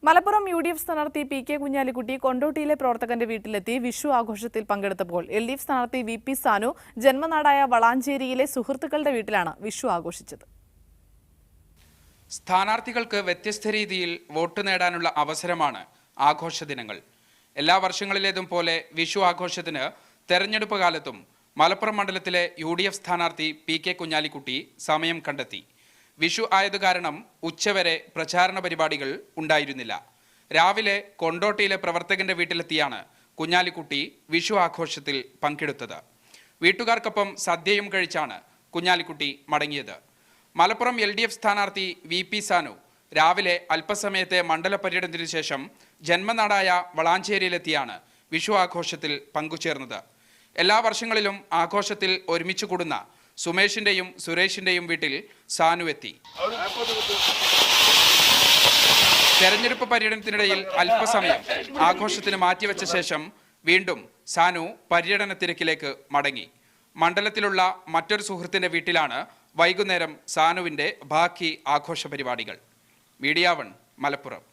Malappuram UDF സ്ഥാനാർത്ഥി P K. Kunhalikutty കൊണ്ടോട്ടിയിലെ പ്രവർത്തകന്റെ വീട്ടിലെത്തി വിഷു ആഘോഷത്തിൽ പങ്കെടുത്തപ്പോൾ എൽ.ഡി.എഫ് സ്ഥാനാർത്ഥി വി.പി. സാനു ജന്മനാടായ വളാഞ്ചേരിയിലെ സുഹൃത്തുക്കളുടെ വീട്ടിലാണ് വിഷു ആഘോഷിച്ചത്. സ്ഥാനാർത്ഥികൾക്ക് വ്യത്യസ്ത രീതിയിൽ വോട്ട് നേടാനുള്ള അവസരമാണ് ആഘോഷ ദിനങ്ങൾ. എല്ലാ വർഷങ്ങളിലേതും പോലെ വിഷു ആഘോഷത്തിന് തെരഞ്ഞെടുപ്പ് കാലത്തും മലപ്പുറം മണ്ഡലത്തിലെ യു.ഡി.എഫ് സ്ഥാനാർത്ഥി പി.കെ. കുഞ്ഞാലിക്കുട്ടി സമയം കണ്ടെത്തി. വിഷു ആയതു കാരണം ഉച്ചവരെ പ്രചാരണ പരിപാടികൾ ഉണ്ടായിരുന്നില്ല. രാവിലെ കൊണ്ടോട്ടിയിലെ പ്രവർത്തകന്റെ വീട്ടിലെത്തിയാണ് കുഞ്ഞാലിക്കുട്ടി വിഷു ആഘോഷത്തിൽ പങ്കെടുത്തത്. വീട്ടുകാർക്കൊപ്പം സദ്യയും കഴിച്ചാണ് കുഞ്ഞാലിക്കുട്ടി മടങ്ങിയത്. മലപ്പുറം എൽ.ഡി.എഫ് സ്ഥാനാർത്ഥി വി.പി. സാനു രാവിലെ അല്പസമയത്തെ മണ്ഡല പര്യടനത്തിനു ശേഷം ജന്മനാടായ വളാഞ്ചേരിയിലെത്തിയാണ് വിഷു ആഘോഷത്തിൽ പങ്കുചേർന്നത്. എല്ലാ വർഷങ്ങളിലും ആഘോഷത്തിൽ ഒരുമിച്ച് കൂടുന്ന സുമേഷിന്റെയും സുരേഷിന്റെയും വീട്ടിൽ സാനു എത്തി. തെരഞ്ഞെടുപ്പ് പര്യടനത്തിനിടയിൽ അല്പസമയം ആഘോഷത്തിന് മാറ്റിവെച്ച ശേഷം വീണ്ടും സാനു പര്യടന തിരക്കിലേക്ക് മടങ്ങി. മണ്ഡലത്തിലുള്ള മറ്റൊരു സുഹൃത്തിന്റെ വീട്ടിലാണ് വൈകുന്നേരം സാനുവിന്റെ ബാക്കി ആഘോഷ പരിപാടികൾ. മീഡിയ 1 മലപ്പുറം.